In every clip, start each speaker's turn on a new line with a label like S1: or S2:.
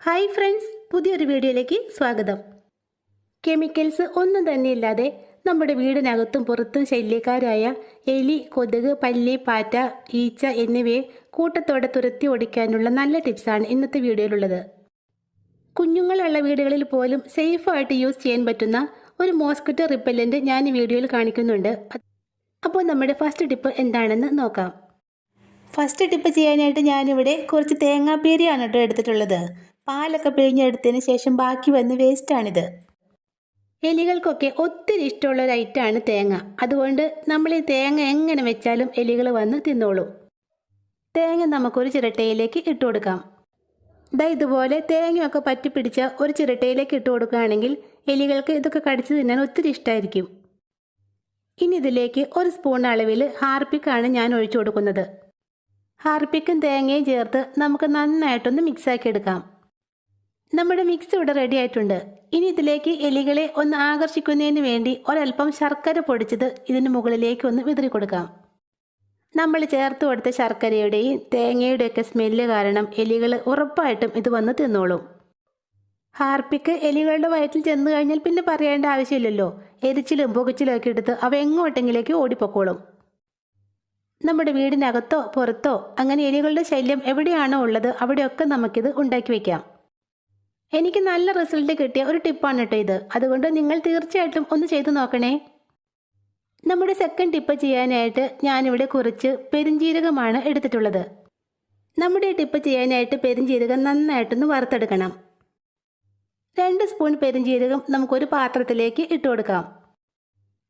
S1: Hi friends, പുതിയൊരു വീഡിയോയിലേക്ക് സ്വാഗതം. കെമിക്കൽസ് ഒന്നും തന്നെ ഇല്ലാതെ നമ്മുടെ വീടിനകത്തും പുറത്തും ശല്യക്കാരായ എലി, കൊതുക്, പല്ലി, പാറ്റ, ഈച്ച എന്നിവയെ കൂട്ടത്തോടെ തുരത്തി ഓടിക്കാനുള്ള നല്ല ടിപ്സാണ് ഇന്നത്തെ വീഡിയോയിലുള്ളത്. കുഞ്ഞുങ്ങളുള്ള വീടുകളിൽ പോലും സേഫായിട്ട് യൂസ് ചെയ്യാൻ പറ്റുന്ന ഒരു മോസ്കിറ്റോ റിപ്പല്ലൻ്റ് ഞാൻ ഈ വീഡിയോയിൽ കാണിക്കുന്നുണ്ട്. അപ്പോൾ നമ്മുടെ ഫസ്റ്റ് ടിപ്പ് എന്താണെന്ന് നോക്കാം. ഫസ്റ്റ് ടിപ്പ് ചെയ്യാനായിട്ട് ഞാനിവിടെ കുറച്ച് തേങ്ങാപ്പീരിയാണ് കേട്ടോ എടുത്തിട്ടുള്ളത്. പാലൊക്കെ പിഴിഞ്ഞെടുത്തതിന് ശേഷം ബാക്കി വന്ന വേസ്റ്റാണിത്. എലികൾക്കൊക്കെ ഒത്തിരി ഇഷ്ടമുള്ള ഒരു ഐറ്റമാണ് തേങ്ങ. അതുകൊണ്ട് നമ്മൾ ഈ തേങ്ങ എങ്ങനെ വെച്ചാലും എലികൾ വന്ന് തിന്നോളും. തേങ്ങ നമുക്കൊരു ചിരട്ടയിലേക്ക് ഇട്ട് കൊടുക്കാം. ഇതുപോലെ തേങ്ങയൊക്കെ പറ്റി പിടിച്ച ഒരു ചിരട്ടയിലേക്ക് ഇട്ട് കൊടുക്കുകയാണെങ്കിൽ എലികൾക്ക് ഇതൊക്കെ കടിച്ചു തിന്നാൻ ഒത്തിരി ഇഷ്ടമായിരിക്കും. ഇനി ഇതിലേക്ക് ഒരു സ്പൂൺ അളവിൽ ഹാർപ്പിക്കാണ് ഞാൻ ഒഴിച്ചു കൊടുക്കുന്നത്. ഹാർപ്പിക്കും തേങ്ങയും ചേർത്ത് നമുക്ക് നന്നായിട്ടൊന്ന് മിക്സാക്കി എടുക്കാം. നമ്മുടെ മിക്സ് ഇവിടെ റെഡി ആയിട്ടുണ്ട്. ഇനി ഇതിലേക്ക് എലികളെ ഒന്ന് ആകർഷിക്കുന്നതിന് വേണ്ടി ഒരൽപ്പം ശർക്കര പൊടിച്ചത് ഇതിന് മുകളിലേക്ക് ഒന്ന് വിതറി കൊടുക്കാം. നമ്മൾ ചേർത്ത് കൊടുത്ത ശർക്കരയുടെയും തേങ്ങയുടെയൊക്കെ സ്മെല്ല് കാരണം എലികൾ ഉറപ്പായിട്ടും ഇത് വന്ന് തിന്നോളും. ഹാർപ്പിക്ക് എലികളുടെ വയറ്റിൽ ചെന്ന് കഴിഞ്ഞാൽ പിന്നെ പറയേണ്ട ആവശ്യമില്ലല്ലോ. എരിച്ചിലും പുകച്ചിലും ഒക്കെ എടുത്ത് അവ എങ്ങോട്ടെങ്കിലേക്ക് ഓടിപ്പൊക്കോളും. നമ്മുടെ വീടിനകത്തോ പുറത്തോ അങ്ങനെ എലികളുടെ ശല്യം എവിടെയാണോ ഉള്ളത് അവിടെയൊക്കെ നമുക്കിത് ഉണ്ടാക്കി വയ്ക്കാം. എനിക്ക് നല്ല റിസൾട്ട് കിട്ടിയ ഒരു ടിപ്പാണ് കേട്ടോ ഇത്. അതുകൊണ്ട് നിങ്ങൾ തീർച്ചയായിട്ടും ഒന്ന് ചെയ്തു നോക്കണേ. നമ്മുടെ സെക്കൻഡ് ടിപ്പ് ചെയ്യാനായിട്ട് ഞാനിവിടെ കുറച്ച് പെരിഞ്ജീരകമാണ് എടുത്തിട്ടുള്ളത്. നമ്മുടെ ടിപ്പ് ചെയ്യാനായിട്ട് പെരിഞ്ജീരകം നന്നായിട്ടൊന്ന് വറുത്തെടുക്കണം. 2 സ്പൂൺ പെരിഞ്ജീരകം നമുക്കൊരു പാത്രത്തിലേക്ക് ഇട്ട് കൊടുക്കാം.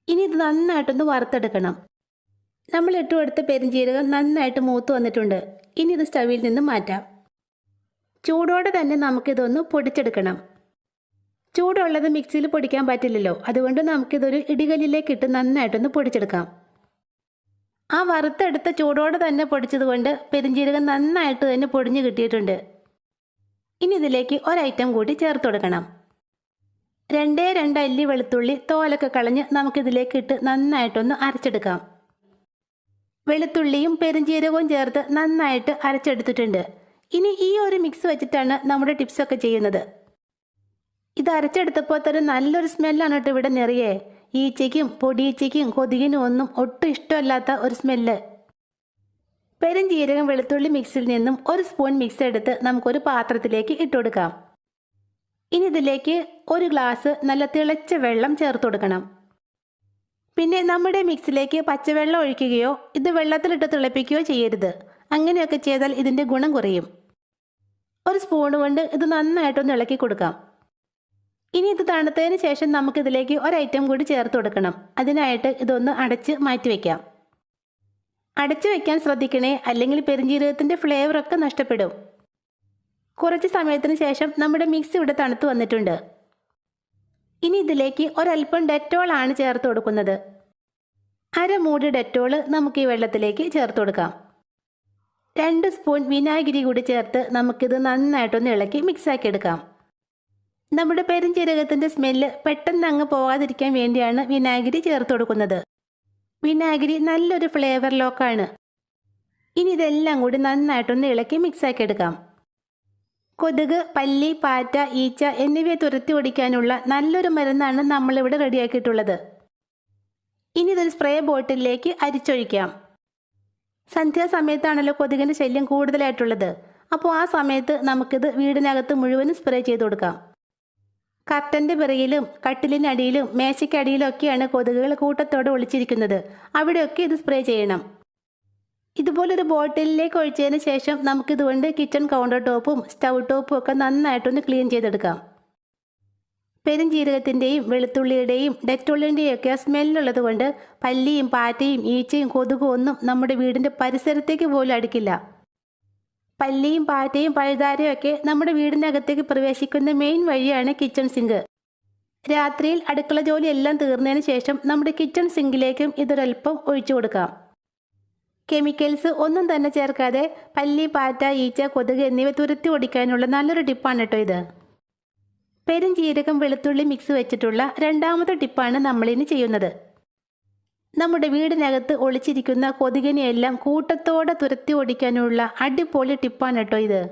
S1: ഇനി ഇത് നന്നായിട്ടൊന്ന് വറുത്തെടുക്കണം. നമ്മൾ ഇട്ട് കൊടുത്ത പെരിഞ്ജീരകം നന്നായിട്ട് മൂത്ത് വന്നിട്ടുണ്ട്. ഇനി ഇത് സ്റ്റവിൽ നിന്ന് മാറ്റാം. ചൂടോടെ തന്നെ നമുക്കിതൊന്ന് പൊടിച്ചെടുക്കണം. ചൂടുള്ളത് മിക്സിയിൽ പൊടിക്കാൻ പറ്റില്ലല്ലോ. അതുകൊണ്ട് നമുക്കിതൊരു ഇടികല്ലിലേക്ക് ഇട്ട് നന്നായിട്ടൊന്ന് പൊടിച്ചെടുക്കാം. ആ വറുത്തെടുത്ത ചൂടോടെ തന്നെ പൊടിച്ചതുകൊണ്ട് പെരിഞ്ജീരകം നന്നായിട്ട് തന്നെ പൊടിഞ്ഞു കിട്ടിയിട്ടുണ്ട്. ഇനി ഇതിലേക്ക് ഒരൈറ്റം കൂടി ചേർത്ത് കൊടുക്കണം. 2 അല്ലി വെളുത്തുള്ളി തോലൊക്കെ കളഞ്ഞ് നമുക്കിതിലേക്ക് ഇട്ട് നന്നായിട്ടൊന്ന് അരച്ചെടുക്കാം. വെളുത്തുള്ളിയും പെരിഞ്ജീരകവും ചേർത്ത് നന്നായിട്ട് അരച്ചെടുത്തിട്ടുണ്ട്. ഇനി ഈ ഒരു മിക്സ് വെച്ചിട്ടാണ് നമ്മുടെ ടിപ്സൊക്കെ ചെയ്യുന്നത്. ഇത് അരച്ചെടുത്തപ്പോൾ തന്നെ നല്ലൊരു സ്മെല്ലാണ് കേട്ടോ ഇവിടെ നിറയെ. ഈച്ചയ്ക്കും പൊടിയീച്ചയ്ക്കും കൊതുകിനും ഒന്നും ഒട്ടും ഇഷ്ടമല്ലാത്ത ഒരു സ്മെല്ല്. പെരിഞ്ജീരകം വെളുത്തുള്ളി മിക്സിൽ നിന്നും 1 സ്പൂൺ മിക്സ് എടുത്ത് നമുക്കൊരു പാത്രത്തിലേക്ക് ഇട്ടുകൊടുക്കാം. ഇനി ഇതിലേക്ക് 1 ഗ്ലാസ് നല്ല തിളച്ച വെള്ളം ചേർത്ത് കൊടുക്കണം. പിന്നെ നമ്മുടെ മിക്സിലേക്ക് പച്ചവെള്ളം ഒഴിക്കുകയോ ഇത് വെള്ളത്തിലിട്ട് തിളപ്പിക്കുകയോ ചെയ്യരുത്. അങ്ങനെയൊക്കെ ചെയ്താൽ ഇതിൻ്റെ ഗുണം കുറയും. 1 സ്പൂൺ കൊണ്ട് ഇത് നന്നായിട്ടൊന്ന് ഇളക്കി കൊടുക്കാം. ഇനി ഇത് തണുത്തതിന് ശേഷം നമുക്കിതിലേക്ക് ഒരൈറ്റം കൂടി ചേർത്ത് കൊടുക്കണം. അതിനായിട്ട് ഇതൊന്ന് അടച്ച് മാറ്റി വയ്ക്കാം. അടച്ചു വയ്ക്കാൻ ശ്രദ്ധിക്കണേ, അല്ലെങ്കിൽ പെരിഞ്ജീരകത്തിൻ്റെ ഫ്ലേവറൊക്കെ നഷ്ടപ്പെടും. കുറച്ച് സമയത്തിന് ശേഷം നമ്മുടെ മിക്സ് ഇവിടെ തണുത്ത് വന്നിട്ടുണ്ട്. ഇനി ഇതിലേക്ക് ഒരൽപ്പം ഡെറ്റോളാണ് ചേർത്ത് കൊടുക്കുന്നത്. 1/2 മൂടി ഡെറ്റോള് നമുക്ക് ഈ വെള്ളത്തിലേക്ക് ചേർത്ത് കൊടുക്കാം. 2 സ്പൂൺ വിനാഗിരി കൂടി ചേർത്ത് നമുക്കിത് നന്നായിട്ടൊന്ന് ഇളക്കി മിക്സാക്കി എടുക്കാം. നമ്മുടെ പെരിഞ്ജീരകത്തിൻ്റെ സ്മെല്ല് പെട്ടെന്ന് അങ്ങ് പോകാതിരിക്കാൻ വേണ്ടിയാണ് വിനാഗിരി ചേർത്ത് കൊടുക്കുന്നത്. വിനാഗിരി നല്ലൊരു ഫ്ലേവർ ലോക്കാണ്. ഇനി ഇതെല്ലാം കൂടി നന്നായിട്ടൊന്ന് ഇളക്കി മിക്സാക്കി എടുക്കാം. കൊതുക്, പല്ലി, പാറ്റ, ഈച്ച എന്നിവയെ തുരത്തി ഓടിക്കാനുള്ള നല്ലൊരു മരുന്നാണ് നമ്മളിവിടെ റെഡിയാക്കിയിട്ടുള്ളത്. ഇനി ഇതൊരു സ്പ്രേ ബോട്ടിലേക്ക് അരിച്ചൊഴിക്കാം. സന്ധ്യാസമയത്താണല്ലോ കൊതുകിൻ്റെ ശല്യം കൂടുതലായിട്ടുള്ളത്. അപ്പോൾ ആ സമയത്ത് നമുക്കിത് വീടിനകത്ത് മുഴുവനും സ്പ്രേ ചെയ്ത് കൊടുക്കാം. കർട്ടൻ്റെ പിറകിലും കട്ടിലിനടിയിലും മേശയ്ക്കടിയിലും ഒക്കെയാണ് കൊതുകുകൾ കൂട്ടത്തോടെ ഒളിച്ചിരിക്കുന്നത്. അവിടെയൊക്കെ ഇത് സ്പ്രേ ചെയ്യണം. ഇതുപോലൊരു ബോട്ടിലിലേക്ക് ഒഴിച്ചതിന് ശേഷം നമുക്കിതുകൊണ്ട് കിച്ചൺ കൗണ്ടർ ടോപ്പും സ്റ്റൗ ടോപ്പും ഒക്കെ നന്നായിട്ടൊന്ന് ക്ലീൻ ചെയ്തെടുക്കാം. പെരിഞ്ജീരകത്തിൻ്റെയും വെളുത്തുള്ളിയുടെയും ഡെറ്റോളിൻ്റെയും ഒക്കെ സ്മെല്ലുള്ളത് കൊണ്ട് പല്ലിയും പാറ്റയും ഈച്ചയും കൊതുകും ഒന്നും നമ്മുടെ വീടിൻ്റെ പരിസരത്തേക്ക് പോലും അടുക്കില്ല. പല്ലിയും പാറ്റയും പഴുതാരയും ഒക്കെ നമ്മുടെ വീടിനകത്തേക്ക് പ്രവേശിക്കുന്ന മെയിൻ വഴിയാണ് കിച്ചൺ സിങ്ക്. രാത്രിയിൽ അടുക്കള ജോലി എല്ലാം തീർന്നതിന് ശേഷം നമ്മുടെ കിച്ചൺ സിങ്കിലേക്കും ഇതൊരൽപ്പം ഒഴിച്ചു കൊടുക്കാം. കെമിക്കൽസ് ഒന്നും തന്നെ ചേർക്കാതെ പല്ലി, പാറ്റ, ഈച്ച, കൊതുക് എന്നിവ തുരത്തി ഓടിക്കാനുള്ള നല്ലൊരു ടിപ്പാണ് കേട്ടോ ഇത്. പെരിഞ്ജീരകം വെളുത്തുള്ളി മിക്സ് വെച്ചിട്ടുള്ള 2ാമത്തെ ടിപ്പാണ് നമ്മളിനി ചെയ്യുന്നത്. നമ്മുടെ വീടിനകത്ത് ഒളിച്ചിരിക്കുന്ന കൊതുകിനെയെല്ലാം കൂട്ടത്തോടെ തുരത്തി ഓടിക്കാനുള്ള അടിപൊളി ടിപ്പാണ് കേട്ടോ ഇത്.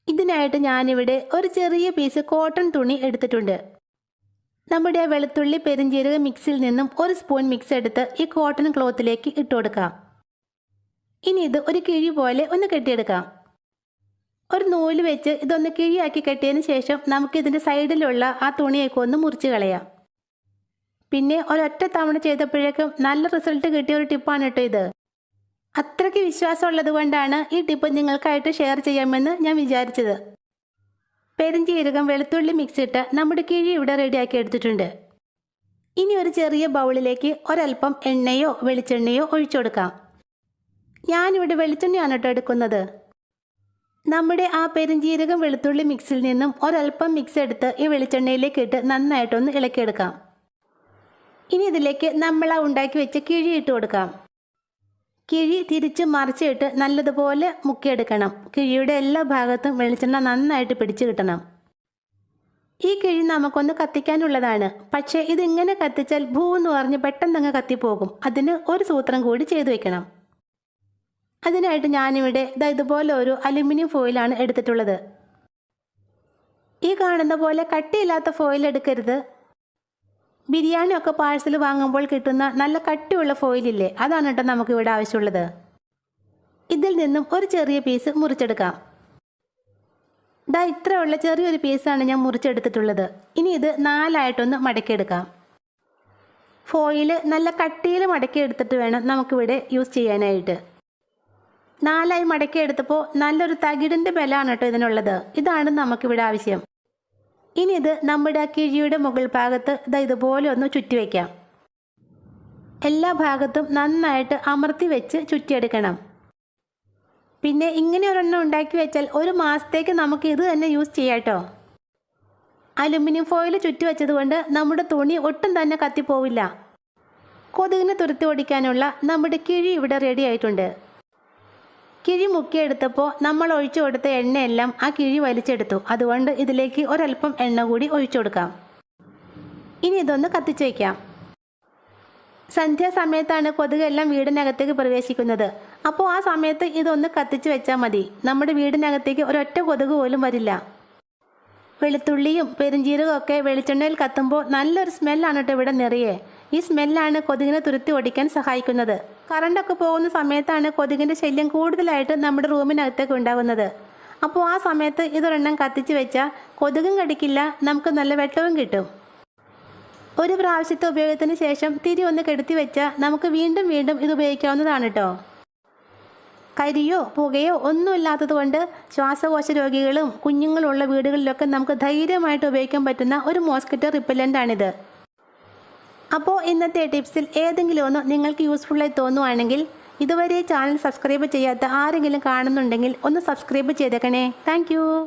S1: ഇതിനായിട്ട് ഞാനിവിടെ ഒരു ചെറിയ പീസ് കോട്ടൺ തുണി എടുത്തിട്ടുണ്ട്. നമ്മുടെ വെളുത്തുള്ളി പെരിഞ്ജീരക മിക്സിൽ നിന്നും ഒരു സ്പൂൺ മിക്സ് എടുത്ത് ഈ കോട്ടൺ ക്ലോത്തിലേക്ക് ഇട്ട് കൊടുക്കാം. ഇനി ഇത് ഒരു കിഴി പോലെ ഒന്ന് കെട്ടിയെടുക്കാം. ഒരു നൂല് വെച്ച് ഇതൊന്ന് കിഴിയാക്കി കെട്ടിയതിന് ശേഷം നമുക്ക് ഇതിൻ്റെ സൈഡിലുള്ള ആ തുണിയൊക്കെ ഒന്ന് മുറിച്ച് കളയാം. പിന്നെ ഒരൊറ്റ തവണ ചെയ്തപ്പോഴേക്കും നല്ല റിസൾട്ട് കിട്ടിയ ഒരു ടിപ്പാണ് കേട്ടോ ഇത്. അത്രയ്ക്ക് വിശ്വാസമുള്ളത് കൊണ്ടാണ് ഈ ടിപ്പ് നിങ്ങൾക്കായിട്ട് ഷെയർ ചെയ്യാമെന്ന് ഞാൻ വിചാരിച്ചത്. പെരിഞ്ജീരകം വെളുത്തുള്ളി മിക്സ് ഇട്ട് നമ്മുടെ കിഴി ഇവിടെ റെഡിയാക്കി എടുത്തിട്ടുണ്ട്. ഇനി ഒരു ചെറിയ ബൗളിലേക്ക് ഒരൽപ്പം എണ്ണയോ വെളിച്ചെണ്ണയോ ഒഴിച്ചു കൊടുക്കാം. ഞാനിവിടെ വെളിച്ചെണ്ണയാണ് കേട്ടോ എടുക്കുന്നത്. നമ്മുടെ ആ പെരിഞ്ജീരകം വെളുത്തുള്ളി മിക്സിൽ നിന്നും ഒരൽപ്പം മിക്സ് എടുത്ത് ഈ വെളിച്ചെണ്ണയിലേക്ക് ഇട്ട് നന്നായിട്ടൊന്ന് ഇളക്കിയെടുക്കാം. ഇനി ഇതിലേക്ക് നമ്മൾ ആ ഉണ്ടാക്കി വെച്ച കിഴി ഇട്ട് കൊടുക്കാം. കിഴി തിരിച്ച് മറിച്ചിട്ട് നല്ലതുപോലെ മുക്കിയെടുക്കണം. കിഴിയുടെ എല്ലാ ഭാഗത്തും വെളിച്ചെണ്ണ നന്നായിട്ട് പിടിച്ചു കിട്ടണം. ഈ കിഴി നമുക്കൊന്ന് കത്തിക്കാനുള്ളതാണ്. പക്ഷേ ഇതിങ്ങനെ കത്തിച്ചാൽ ഭൂന്ന് പറഞ്ഞ് പെട്ടെന്നങ്ങ് കത്തിപ്പോകും. അതിന് ഒരു സൂത്രം കൂടി ചെയ്തു വെക്കണം. അതിനായിട്ട് ഞാനിവിടെ ഇതുപോലെ ഒരു അലുമിനിയം ഫോയിലാണ് എടുത്തിട്ടുള്ളത്. ഈ കാണുന്ന പോലെ കട്ടിയില്ലാത്ത ഫോയിൽ എടുക്കരുത്. ബിരിയാണിയൊക്കെ പാഴ്സൽ വാങ്ങുമ്പോൾ കിട്ടുന്ന നല്ല കട്ടിയുള്ള ഫോയിലില്ലേ, അതാണ് കേട്ടോ നമുക്കിവിടെ ആവശ്യമുള്ളത്. ഇതിൽ നിന്നും ഒരു ചെറിയ പീസ് മുറിച്ചെടുക്കാം. ഇത്രയുള്ള ചെറിയൊരു പീസാണ് ഞാൻ മുറിച്ചെടുത്തിട്ടുള്ളത്. ഇനി ഇത് 4ആയിട്ടൊന്ന് മടക്കിയെടുക്കാം. ഫോയിൽ നല്ല കട്ടിയിൽ മടക്കിയെടുത്തിട്ട് വേണം നമുക്കിവിടെ യൂസ് ചെയ്യാനായിട്ട്. 4ആയി മടക്കിയെടുത്തപ്പോൾ നല്ലൊരു തകിടിൻ്റെ ബലമാണ് കേട്ടോ ഇതിനുള്ളത്. ഇതാണ് നമുക്കിവിടെ ആവശ്യം. ഇനി ഇത് നമ്മുടെ കിഴിയുടെ മുകൾ ഭാഗത്ത് ഇതുപോലെ ഒന്ന് ചുറ്റി വയ്ക്കാം. എല്ലാ ഭാഗത്തും നന്നായിട്ട് അമർത്തി വെച്ച് ചുറ്റിയെടുക്കണം. പിന്നെ ഇങ്ങനെ ഒരെണ്ണം ഉണ്ടാക്കി വെച്ചാൽ ഒരു മാസത്തേക്ക് നമുക്ക് ഇത് തന്നെ യൂസ് ചെയ്യാം കേട്ടോ. അലുമിനിയം ഫോയിൽ ചുറ്റി വെച്ചതുകൊണ്ട് നമ്മുടെ തുണി ഒട്ടും തന്നെ കത്തിപ്പോവില്ല. കൊതുകിനെ തുരത്തി ഓടിക്കാനുള്ള നമ്മുടെ കിഴി ഇവിടെ റെഡി ആയിട്ടുണ്ട്. കിഴി മുക്കിയെടുത്തപ്പോൾ നമ്മൾ ഒഴിച്ചു കൊടുത്ത എണ്ണയെല്ലാം ആ കിഴി വലിച്ചെടുത്തു. അതുകൊണ്ട് ഇതിലേക്ക് ഒരൽപ്പം എണ്ണ കൂടി ഒഴിച്ചു കൊടുക്കാം. ഇനി ഇതൊന്ന് കത്തിച്ച് വയ്ക്കാം. സന്ധ്യാസമയത്താണ് കൊതുകെല്ലാം വീടിനകത്തേക്ക് പ്രവേശിക്കുന്നത്. അപ്പോൾ ആ സമയത്ത് ഇതൊന്ന് കത്തിച്ച് വെച്ചാൽ മതി. നമ്മുടെ വീടിനകത്തേക്ക് ഒരൊറ്റ കൊതുക് പോലും വരില്ല. വെളുത്തുള്ളിയും പെരിഞ്ജീരകവും ഒക്കെ വെളിച്ചെണ്ണയിൽ കത്തുമ്പോൾ നല്ലൊരു സ്മെല്ലാണ് കേട്ടോ ഇവിടെ നിറയെ. ഈ സ്മെല്ലാണ് കൊതുകിനെ തുരത്തി ഓടിക്കാൻ സഹായിക്കുന്നത്. കറണ്ടൊക്കെ പോകുന്ന സമയത്താണ് കൊതുകിൻ്റെ ശല്യം കൂടുതലായിട്ട് നമ്മുടെ റൂമിനകത്തേക്ക് ഉണ്ടാകുന്നത്. അപ്പോൾ ആ സമയത്ത് ഇതൊരെണ്ണം കത്തിച്ച് വെച്ചാൽ കൊതുകും കടിക്കില്ല, നമുക്ക് നല്ല വെട്ടവും കിട്ടും. ഒരു പ്രാവശ്യത്തെ ഉപയോഗത്തിന് ശേഷം തിരി ഒന്ന് കെടുത്തി വെച്ചാൽ നമുക്ക് വീണ്ടും വീണ്ടും ഇത് ഉപയോഗിക്കാവുന്നതാണ് കേട്ടോ. കരിയോ പുകയോ ഒന്നുമില്ലാത്തത് കൊണ്ട് ശ്വാസകോശ രോഗികളും കുഞ്ഞുങ്ങളുള്ള വീടുകളിലൊക്കെ നമുക്ക് ധൈര്യമായിട്ട് ഉപയോഗിക്കാൻ പറ്റുന്ന ഒരു മോസ്കിറ്റോ റിപ്പല്ലൻ്റാണിത്. അപ്പോൾ ഇന്നത്തെ ടിപ്സിൽ ഏതെങ്കിലും ഒന്ന് നിങ്ങൾക്ക് യൂസ്ഫുള്ളായി തോന്നുവാണെങ്കിൽ ഇതുവരെ ചാനൽ സബ്സ്ക്രൈബ് ചെയ്യാത്ത ആരെങ്കിലും കാണുന്നുണ്ടെങ്കിൽ ഒന്ന് സബ്സ്ക്രൈബ് ചെയ്തേക്കണേ. താങ്ക്